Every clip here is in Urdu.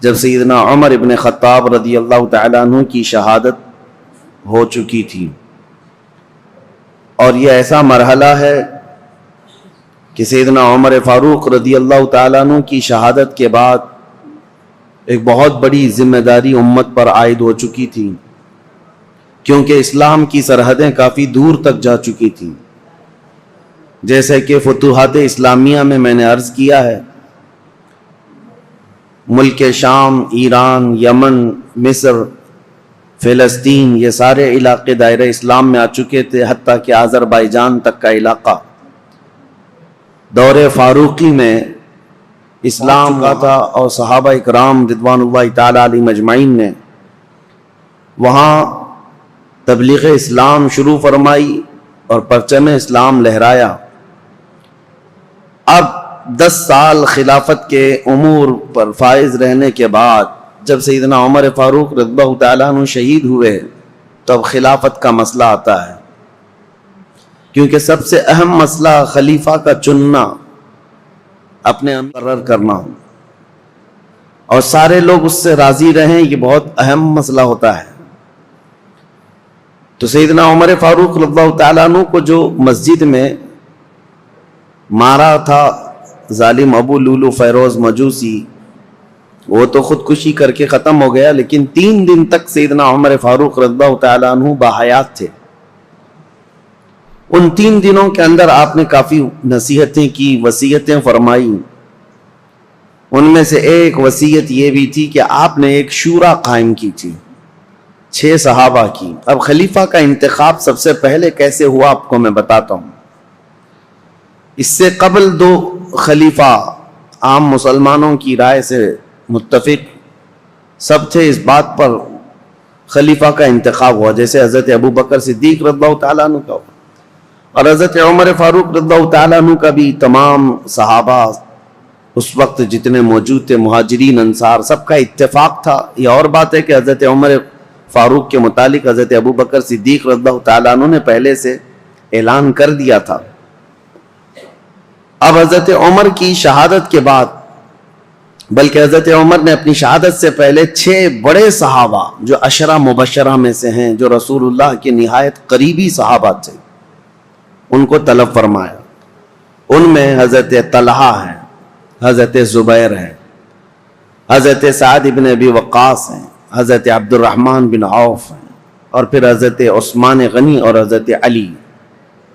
جب سیدنا عمر ابن خطاب رضی اللہ تعالیٰ عنہ کی شہادت ہو چکی تھی، اور یہ ایسا مرحلہ ہے کہ سیدنا عمر فاروق رضی اللہ تعالیٰ عنہ کی شہادت کے بعد ایک بہت بڑی ذمہ داری امت پر عائد ہو چکی تھی، کیونکہ اسلام کی سرحدیں کافی دور تک جا چکی تھیں۔ جیسے کہ فتوحات اسلامیہ میں نے عرض کیا ہے، ملک شام، ایران، یمن، مصر، فلسطین، یہ سارے علاقے دائرہ اسلام میں آ چکے تھے، حتیٰ کہ آذربائیجان تک کا علاقہ دور فاروقی میں اسلام کا تھا، اور صحابہ اکرام رضوان اللہ تعالی علیہم اجمعین نے وہاں تبلیغ اسلام شروع فرمائی اور پرچم اسلام لہرایا۔ اب 10 سال خلافت کے امور پر فائز رہنے کے بعد جب سیدنا عمر فاروق رضی اللہ تعالیٰ عنہ شہید ہوئے تو اب خلافت کا مسئلہ آتا ہے، کیونکہ سب سے اہم مسئلہ خلیفہ کا چننا، اپنے مقرر کرنا، اور سارے لوگ اس سے راضی رہیں، یہ بہت اہم مسئلہ ہوتا ہے۔ تو سیدنا عمر فاروق رضی اللہ تعالیٰ عنہ کو جو مسجد میں مارا تھا ظالم ابو لولو فیروز مجوسی، وہ تو خودکشی کر کے ختم ہو گیا، لیکن 3 دن تک سیدنا عمر فاروق رضی اللہ تعالیٰ عنہ باحیات تھے۔ ان 3 دنوں کے اندر آپ نے کافی نصیحتیں کی، وصیتیں فرمائی۔ ان میں سے ایک وصیت یہ بھی تھی کہ آپ نے ایک شورا قائم کی تھی 6 صحابہ کی۔ اب خلیفہ کا انتخاب سب سے پہلے کیسے ہوا آپ کو میں بتاتا ہوں۔ اس سے قبل 2 خلیفہ عام مسلمانوں کی رائے سے متفق سب تھے، اس بات پر خلیفہ کا انتخاب ہوا، جیسے حضرت ابو بکر صدیق رضی اللہ تعالیٰ عنہ کا ہوا، اور حضرت عمر فاروق رضی اللہ تعالیٰ عنہ کا بھی۔ تمام صحابہ اس وقت جتنے موجود تھے، مہاجرین انصار، سب کا اتفاق تھا۔ یہ اور بات ہے کہ حضرت عمر فاروق کے متعلق حضرت ابو بکر صدیق رضی اللہ تعالیٰ عنہ نے پہلے سے اعلان کر دیا تھا۔ اب حضرت عمر کی شہادت کے بعد، بلکہ حضرت عمر نے اپنی شہادت سے پہلے 6 بڑے صحابہ جو عشرہ مبشرہ میں سے ہیں، جو رسول اللہ کے نہایت قریبی صحابہ تھے، ان کو طلب فرمایا۔ ان میں حضرت طلحہ ہیں، حضرت زبیر ہیں، حضرت سعد بن ابی وقاص ہیں، حضرت عبد الرحمن بن عوف ہیں، اور پھر حضرت عثمان غنی اور حضرت علی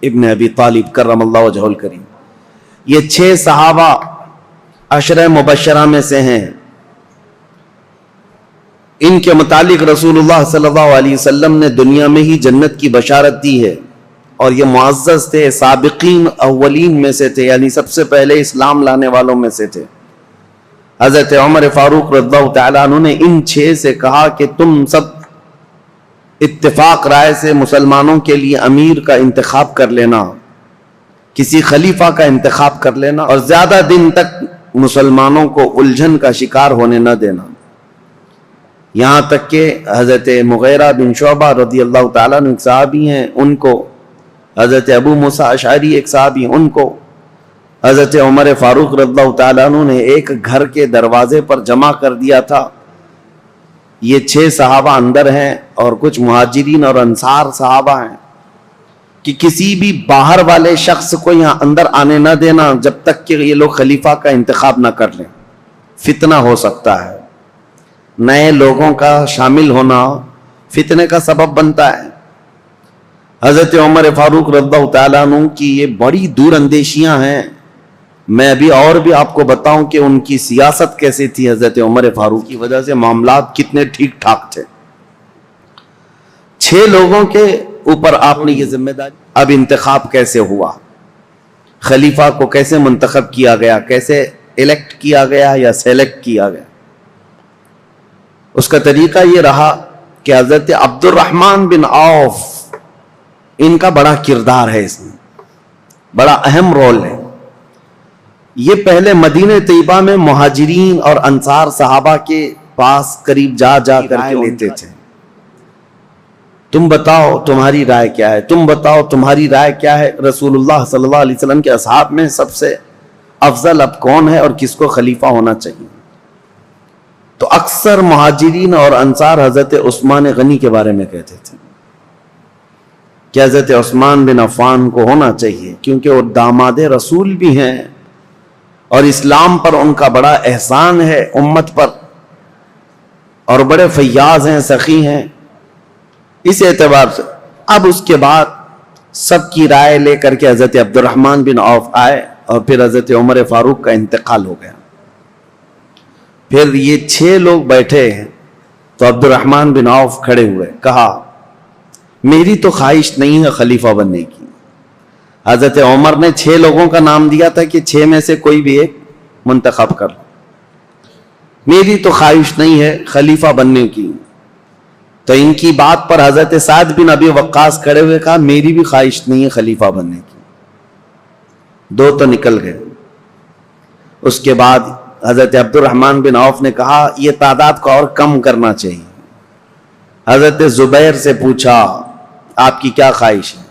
ابن ابی طالب کرم اللہ وجہہ الکریم۔ یہ 6 صحابہ عشرہ مبشرہ میں سے ہیں۔ ان کے متعلق رسول اللہ صلی اللہ علیہ وسلم نے دنیا میں ہی جنت کی بشارت دی ہے، اور یہ معزز تھے، سابقین اولین میں سے تھے، یعنی سب سے پہلے اسلام لانے والوں میں سے تھے۔ حضرت عمر فاروق رضی اللہ تعالیٰ عنہ نے ان 6 سے کہا کہ تم سب اتفاق رائے سے مسلمانوں کے لیے امیر کا انتخاب کر لینا، کسی خلیفہ کا انتخاب کر لینا، اور زیادہ دن تک مسلمانوں کو الجھن کا شکار ہونے نہ دینا۔ یہاں تک کہ حضرت مغیرہ بن شعبہ رضی اللہ تعالیٰ عنہ ایک صحابی ہیں، ان کو، حضرت ابو موسیٰ اشعری ایک صحابی، ان کو حضرت عمر فاروق رضی اللہ تعالیٰ عنہ نے ایک گھر کے دروازے پر جمع کر دیا تھا۔ یہ 6 صحابہ اندر ہیں، اور کچھ مہاجرین اور انصار صحابہ ہیں، کہ کسی بھی باہر والے شخص کو یہاں اندر آنے نہ دینا جب تک کہ یہ لوگ خلیفہ کا انتخاب نہ کر لیں، فتنہ ہو سکتا ہے۔ نئے لوگوں کا شامل ہونا فتنے کا سبب بنتا ہے۔ حضرت عمر فاروق رضی اللہ تعالیٰ عنہ کی یہ بڑی دور اندیشیاں ہیں۔ میں ابھی اور بھی آپ کو بتاؤں کہ ان کی سیاست کیسی تھی۔ حضرت عمر فاروق کی وجہ سے معاملات کتنے ٹھیک ٹھاک تھے۔ 6 لوگوں کے اوپر آپ نے یہ ذمہ داری۔ اب انتخاب کیسے ہوا، خلیفہ کو کیسے منتخب کیا گیا، کیسے الیکٹ کیا گیا یا سیلیکٹ کیا گیا؟ اس کا طریقہ یہ رہا کہ حضرت عبد الرحمن بن عوف، ان کا بڑا کردار ہے، اس میں بڑا اہم رول ہے۔ یہ پہلے مدینہ طیبہ میں مہاجرین اور انصار صحابہ کے پاس قریب جا کر کے لیتے تھے، تم بتاؤ تمہاری رائے کیا ہے، تم بتاؤ تمہاری رائے کیا ہے۔ رسول اللہ صلی اللہ علیہ وسلم کے اصحاب میں سب سے افضل اب کون ہے اور کس کو خلیفہ ہونا چاہیے؟ تو اکثر مہاجرین اور انصار حضرت عثمان غنی کے بارے میں کہتے تھے کہ حضرت عثمان بن عفان کو ہونا چاہیے، کیونکہ وہ داماد رسول بھی ہیں اور اسلام پر ان کا بڑا احسان ہے امت پر، اور بڑے فیاض ہیں، سخی ہیں، اس اعتبار سے۔ اب اس کے بعد سب کی رائے لے کر کے حضرت عبد الرحمن بن عوف آئے اور پھر حضرت عمر فاروق کا انتقال ہو گیا۔ پھر یہ 6 لوگ بیٹھے ہیں تو عبد الرحمن بن عوف کھڑے ہوئے، کہا میری تو خواہش نہیں ہے خلیفہ بننے کی۔ حضرت عمر نے 6 لوگوں کا نام دیا تھا کہ 6 میں سے کوئی بھی ایک منتخب کر لو، میری تو خواہش نہیں ہے خلیفہ بننے کی۔ تو ان کی بات پر حضرت سعد بن ابی وقاص کھڑے ہوئے، کہا میری بھی خواہش نہیں ہے خلیفہ بننے کی۔ 2 تو نکل گئے۔ اس کے بعد حضرت عبد الرحمن بن عوف نے کہا یہ تعداد کو اور کم کرنا چاہیے۔ حضرت زبیر سے پوچھا آپ کی کیا خواہش ہے؟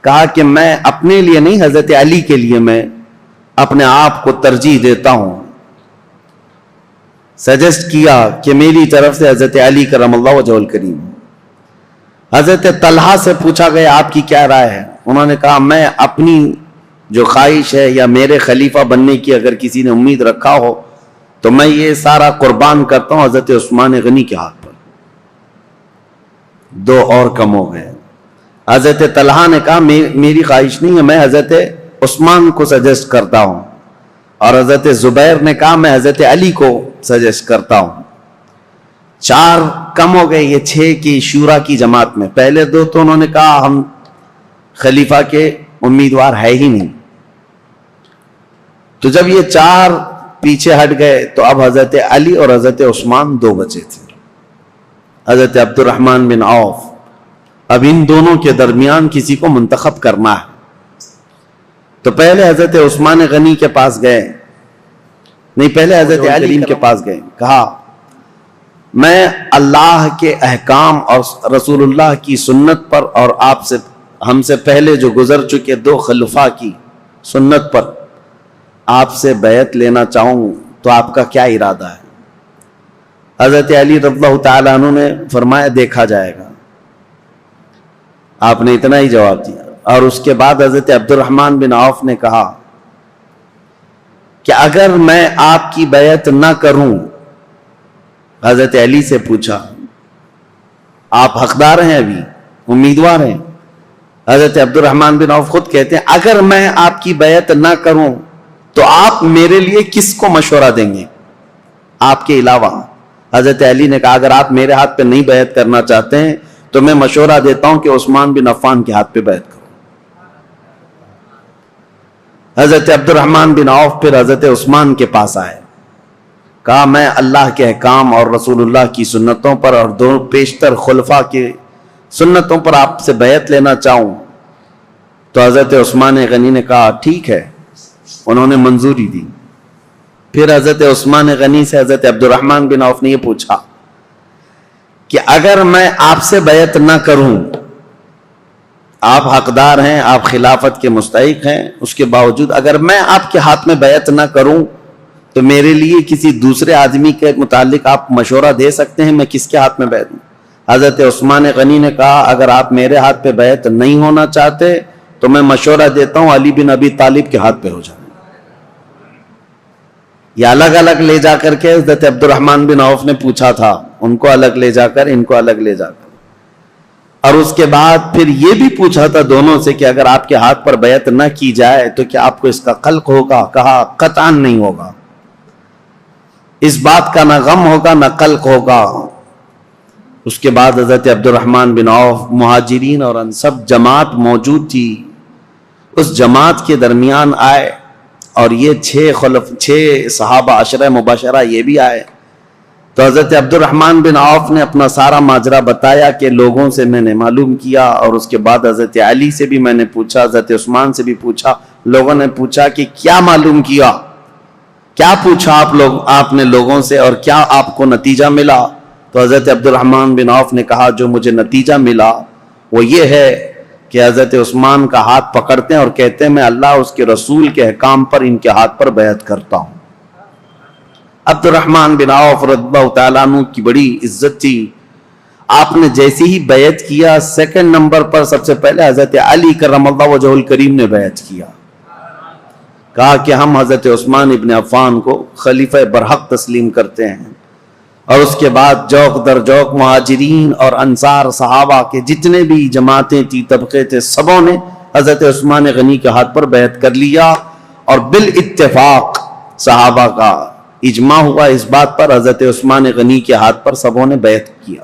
کہا کہ میں اپنے لیے نہیں، حضرت علی کے لیے میں اپنے آپ کو ترجیح دیتا ہوں۔ سجیسٹ کیا کہ میری طرف سے حضرت علی کرم اللہ وجہہ الکریم۔ حضرت طلحہ سے پوچھا گیا آپ کی کیا رائے ہے؟ انہوں نے کہا میں اپنی جو خواہش ہے یا میرے خلیفہ بننے کی اگر کسی نے امید رکھا ہو تو میں یہ سارا قربان کرتا ہوں حضرت عثمان غنی کے ہاتھ پر۔ 2 اور کم ہو گئے۔ حضرت طلحہ نے کہا میری خواہش نہیں ہے، میں حضرت عثمان کو سجیسٹ کرتا ہوں، اور حضرت زبیر نے کہا میں حضرت علی کو سجیسٹ کرتا ہوں۔ 4 کم ہو گئے یہ 6 کی شورا کی جماعت میں۔ پہلے 2 تو انہوں نے کہا ہم خلیفہ کے امیدوار ہے ہی نہیں۔ تو جب یہ 4 پیچھے ہٹ گئے تو اب حضرت علی اور حضرت عثمان 2 بچے تھے، حضرت عبد الرحمن بن عوف۔ اب ان دونوں کے درمیان کسی کو منتخب کرنا ہے۔ تو پہلے حضرت عثمان غنی کے پاس گئے، نہیں پہلے حضرت علی کے پاس گئے، کہا میں اللہ کے احکام اور رسول اللہ کی سنت پر اور آپ سے ہم سے پہلے جو گزر چکے 2 خلفاء کی سنت پر آپ سے بیعت لینا چاہوں، تو آپ کا کیا ارادہ ہے؟ حضرت علی رضی اللہ تعالیٰ عنہ نے فرمایا دیکھا جائے گا۔ آپ نے اتنا ہی جواب دیا۔ اور اس کے بعد حضرت عبد الرحمن بن عوف نے کہا کہ اگر میں آپ کی بیعت نہ کروں، حضرت علی سے پوچھا آپ حقدار ہیں، ابھی امیدوار ہیں؟ حضرت عبد الرحمن بن عوف خود کہتے ہیں اگر میں آپ کی بیعت نہ کروں تو آپ میرے لیے کس کو مشورہ دیں گے آپ کے علاوہ؟ حضرت علی نے کہا اگر آپ میرے ہاتھ پہ نہیں بیعت کرنا چاہتے ہیں تو میں مشورہ دیتا ہوں کہ عثمان بن عفان کے ہاتھ پہ بیعت کرو۔ حضرت عبد الرحمن بن عوف پھر حضرت عثمان کے پاس آئے، کہا میں اللہ کے احکام اور رسول اللہ کی سنتوں پر اور 2 پیشتر خلفاء کی سنتوں پر آپ سے بیعت لینا چاہوں۔ تو حضرت عثمان غنی نے کہا ٹھیک ہے، انہوں نے منظوری دی۔ پھر حضرت عثمان غنی سے حضرت عبد الرحمن بن عوف نے یہ پوچھا کہ اگر میں آپ سے بیعت نہ کروں، آپ حقدار ہیں، آپ خلافت کے مستحق ہیں، اس کے باوجود اگر میں آپ کے ہاتھ میں بیعت نہ کروں تو میرے لیے کسی دوسرے آدمی کے متعلق آپ مشورہ دے سکتے ہیں، میں کس کے ہاتھ میں بیعت دوں؟ حضرت عثمان غنی نے کہا اگر آپ میرے ہاتھ پہ بیعت نہیں ہونا چاہتے تو میں مشورہ دیتا ہوں علی بن ابی طالب کے ہاتھ پہ ہو جائے۔ یہ الگ الگ لے جا کر کے حضرت عبد الرحمن بن عوف نے پوچھا تھا، ان کو الگ لے جا کر ان کو الگ لے جا کر، اور اس کے بعد پھر یہ بھی پوچھا تھا دونوں سے کہ اگر آپ کے ہاتھ پر بیعت نہ کی جائے تو کیا آپ کو اس کا خلق ہوگا؟ کہا قطعاً نہیں ہوگا، اس بات کا نہ غم ہوگا نہ قلق ہوگا۔ اس کے بعد حضرت عبد الرحمن بن عوف، مہاجرین اور انصار جماعت موجود تھی، اس جماعت کے درمیان آئے اور یہ 6 صحابہ عشرہ مبشرہ یہ بھی آئے۔ تو حضرت عبد الرحمن بن عوف نے اپنا سارا ماجرا بتایا کہ لوگوں سے میں نے معلوم کیا، اور اس کے بعد حضرت علی سے بھی میں نے پوچھا، حضرت عثمان سے بھی پوچھا، لوگوں نے پوچھا کہ کیا معلوم کیا، کیا پوچھا آپ نے لوگوں سے اور کیا آپ کو نتیجہ ملا؟ تو حضرت عبد الرحمن بن عوف نے کہا جو مجھے نتیجہ ملا وہ یہ ہے کہ حضرت عثمان کا ہاتھ پکڑتے ہیں اور کہتے ہیں میں اللہ اس کے رسول کے احکام پر ان کے ہاتھ پر بیعت کرتا ہوں۔ عبد الرحمن بن عوف رضی اللہ تعالیٰ عنہ کی بڑی عزت تھی. آپ نے جیسے ہی بیعت کیا سیکنڈ نمبر پر سب سے پہلے حضرت علی کرم اللہ وجہہ الکریم نے بیعت کیا. کہا کہ ہم حضرت عثمان ابن عفان کو خلیفہ برحق تسلیم کرتے ہیں. اور اس کے بعد جوق در جوق مہاجرین اور انصار صحابہ کے جتنے بھی جماعتیں تھی طبقے تھے سبوں نے حضرت عثمان غنی کے ہاتھ پر بیعت کر لیا. اور بالاتفاق صحابہ کا اجماع ہوا اس بات پر حضرت عثمان غنی کے ہاتھ پر سبوں نے بیعت کیا.